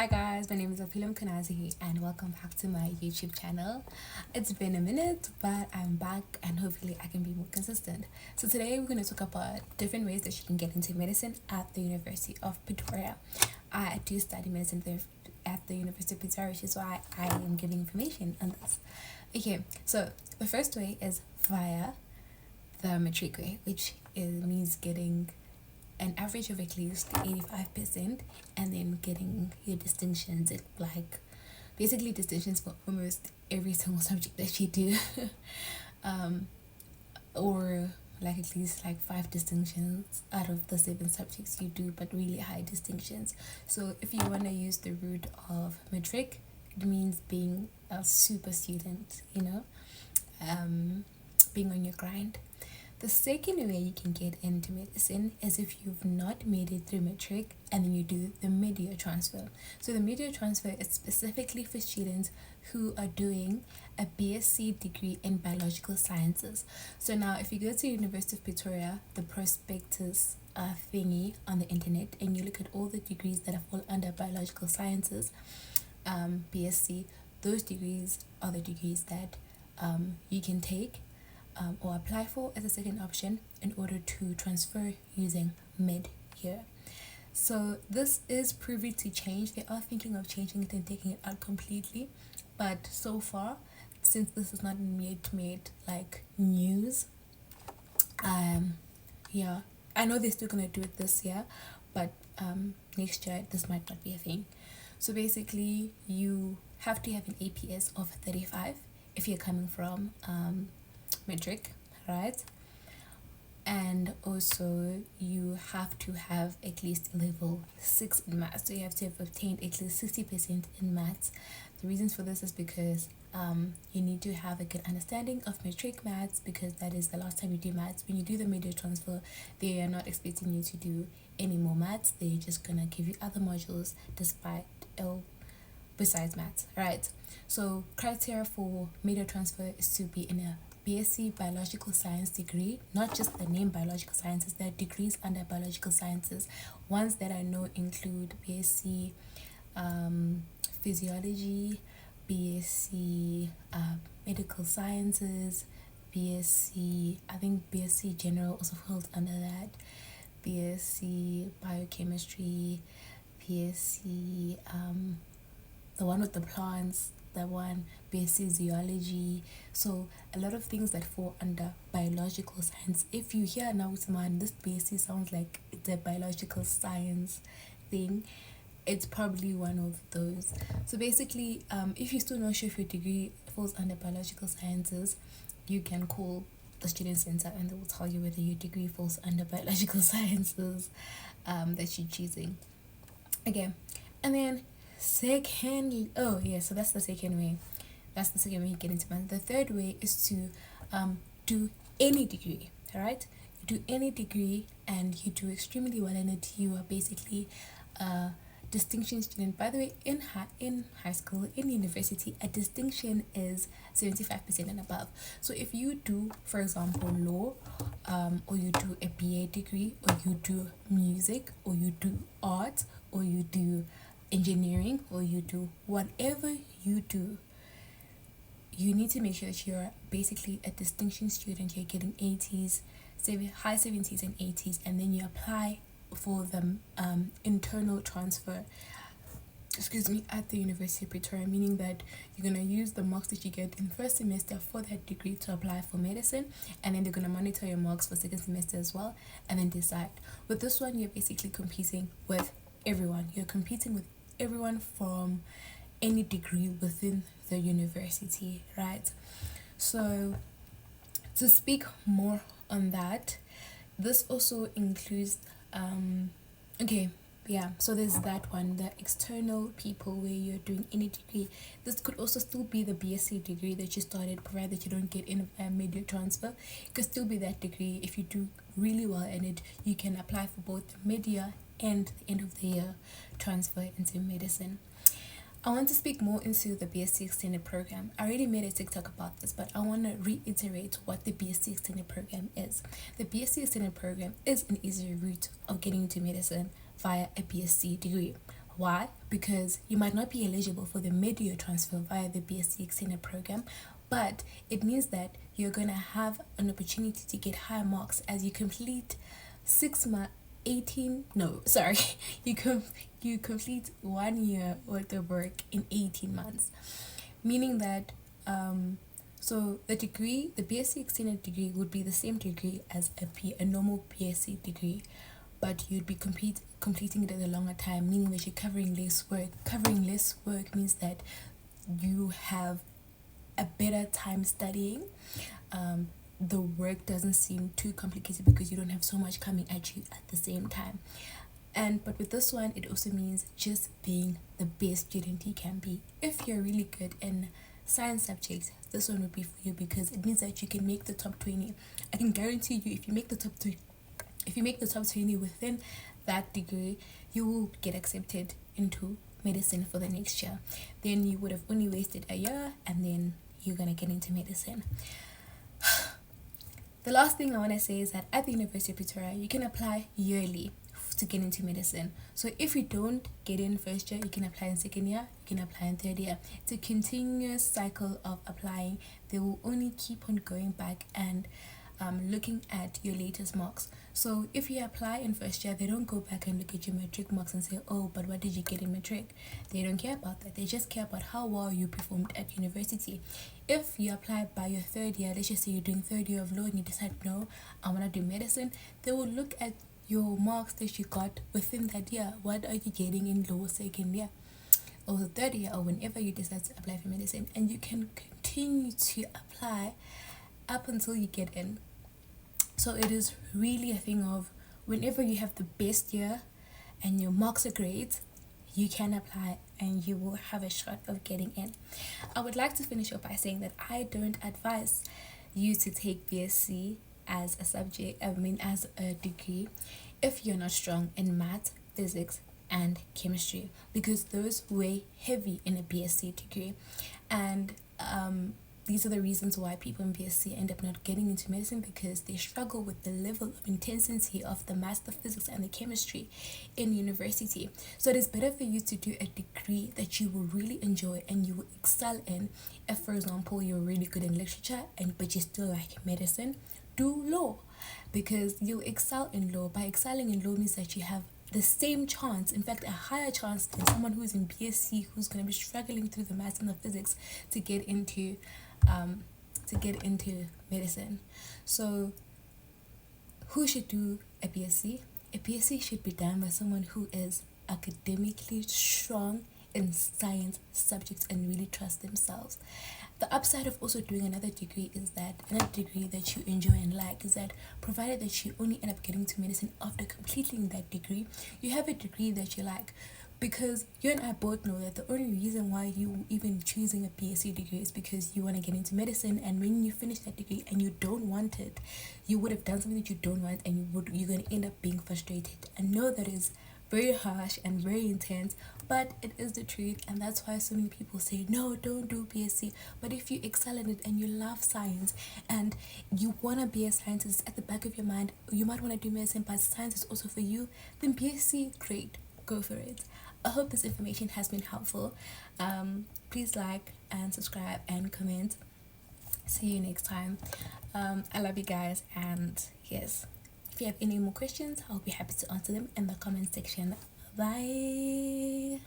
Hi guys, my name is Apilam Kanazi and welcome back to my YouTube channel. It's been a minute, but I'm back and hopefully I can be more consistent. So today we're going to talk about different ways that you can get into medicine at the University of Pretoria. I do study medicine there at the University of Pretoria, which is why I am giving information on this. Okay, so the first way is via the matric way, means getting an average of at least 85% and then getting your distinctions at basically distinctions for almost every single subject that you do. Or at least 5 distinctions out of the 7 subjects you do, but really high distinctions. So if you want to use the root of matric, it means being a super student, being on your grind. The second way you can get into medicine is if you've not made it through matric and then you do the mid-year transfer. So the mid-year transfer is specifically for students who are doing a BSc degree in biological sciences. So now if you go to University of Pretoria, the prospectus thingy on the internet, and you look at all the degrees that fall under biological sciences, BSc, those degrees are the degrees that you can take or apply for as a second option in order to transfer using mid-year. So this is privy to change. They are thinking of changing it and taking it out completely, but so far, since this is not yet made news, yeah, I know they're still gonna do it this year, but next year this might not be a thing. So basically, you have to have an APS of 35 if you're coming from matric, right? And also you have to have at least level 6 in maths, so you have to have obtained at least 60% in maths. The reasons for this is because you need to have a good understanding of matric maths, because that is the last time you do maths. When you do the mid-year transfer, they are not expecting you to do any more maths. They're just gonna give you other modules besides maths, right? So criteria for mid-year transfer is to be in a BSc biological science degree, not just the name biological sciences. There are degrees under biological sciences. Ones that I know include BSc physiology, BSc medical sciences, BSc, I think BSc general also falls under that, BSc biochemistry, BSc the one with the plants, the one BSc zoology. So a lot of things that fall under biological science. If you hear now, man, this BSc sounds like it's a biological science thing, it's probably one of those. So basically, if you're still not sure if your degree falls under biological sciences, you can call the student center and they will tell you whether your degree falls under biological sciences that you're choosing. Okay, and then secondly, so that's the second way. That's the second way you get into math. The third way is to do any degree. All right, you do any degree and you do extremely well in it. You are basically a distinction student. By the way, in high school, in university, a distinction is 75% and above. So if you do, for example, law, or you do a BA degree, or you do music, or you do art, or you do engineering, or you do whatever you do, you need to make sure that you're basically a distinction student. You're getting 80s, high 70s and 80s, and then you apply for the internal transfer at the University of Pretoria, meaning that you're going to use the marks that you get in first semester for that degree to apply for medicine, and then they're going to monitor your marks for second semester as well, and then decide. With this one, you're basically competing with everyone. You're competing with everyone from any degree within the university, right? So to speak more on that, this also includes so there's that one, the external people, where you're doing any degree. This could also still be the BSc degree that you started, provided you don't get in a mid-year transfer. It could still be that degree. If you do really well in it, you can apply for both mid-year and the end of the year transfer into medicine. I want to speak more into the BSc Extended Program. I already made a TikTok about this, but I want to reiterate what the BSc Extended Program is. The BSc Extended Program is an easier route of getting into medicine via a BSc degree. Why? Because you might not be eligible for the mid-year transfer via the BSc extended program, but it means that you're going to have an opportunity to get high marks as you complete 6 months 18 no sorry you complete 1 year worth of work in 18 months, meaning that so the degree, the BSc extended degree, would be the same degree as a normal BSc degree, but you'd be completing it at a longer time, meaning that you're covering less work. Covering less work means that you have a better time studying. The work doesn't seem too complicated because you don't have so much coming at you at the same time. But with this one, it also means just being the best student you can be. If you're really good in science subjects, this one would be for you because it means that you can make the top 20. I can guarantee you, if you make the top 20 within that degree, you will get accepted into medicine for the next year. Then you would have only wasted a year, and then you're gonna get into medicine. The last thing I want to say is that at the University of Pretoria, you can apply yearly to get into medicine. So if you don't get in first year, you can apply in second year, you can apply in third year. It's a continuous cycle of applying. They will only keep on going back and looking at your latest marks. So if you apply in first year, they don't go back and look at your matric marks and say, oh, but what did you get in matric? They don't care about that. They just care about how well you performed at university. If you apply by your third year, let's just say you're doing third year of law and you decide, no, I want to do medicine, they will look at your marks that you got within that year. What are you getting in law second year or the third year, or whenever you decide to apply for medicine? And you can continue to apply up until you get in. So it is really a thing of whenever you have the best year and your marks are great, you can apply and you will have a shot of getting in. I would like to finish up by saying that I don't advise you to take BSc as a subject, as a degree, if you're not strong in math, physics, and chemistry, because those weigh heavy in a BSc degree. And these are the reasons why people in BSc end up not getting into medicine, because they struggle with the level of intensity of the math, the physics, and the chemistry in university. So it is better for you to do a degree that you will really enjoy and you will excel in. If, for example, you're really good in literature but you still like medicine, do law, because you'll excel in law. By excelling in law means that you have the same chance, in fact a higher chance, than someone who's in BSc who's going to be struggling through the maths and the physics to get into medicine. So who should do a BSc? A BSc should be done by someone who is academically strong in science subjects and really trust themselves. The upside of also doing another degree that you enjoy and like is that, provided that you only end up getting to medicine after completing that degree, you have a degree that you like. Because you and I both know that the only reason why you even choosing a BSc degree is because you want to get into medicine, and when you finish that degree and you don't want it, you would have done something that you don't want, and you're going to end up being frustrated. I know that is very harsh and very intense, but it is the truth, and that's why so many people say, no, don't do BSc. But if you excel in it and you love science and you want to be a scientist, at the back of your mind you might want to do medicine, but science is also for you, then BSc, great, go for it. I hope this information has been helpful. Please like and subscribe and comment. See you next time. I love you guys, and yes, if you have any more questions, I'll be happy to answer them in the comment section. Bye.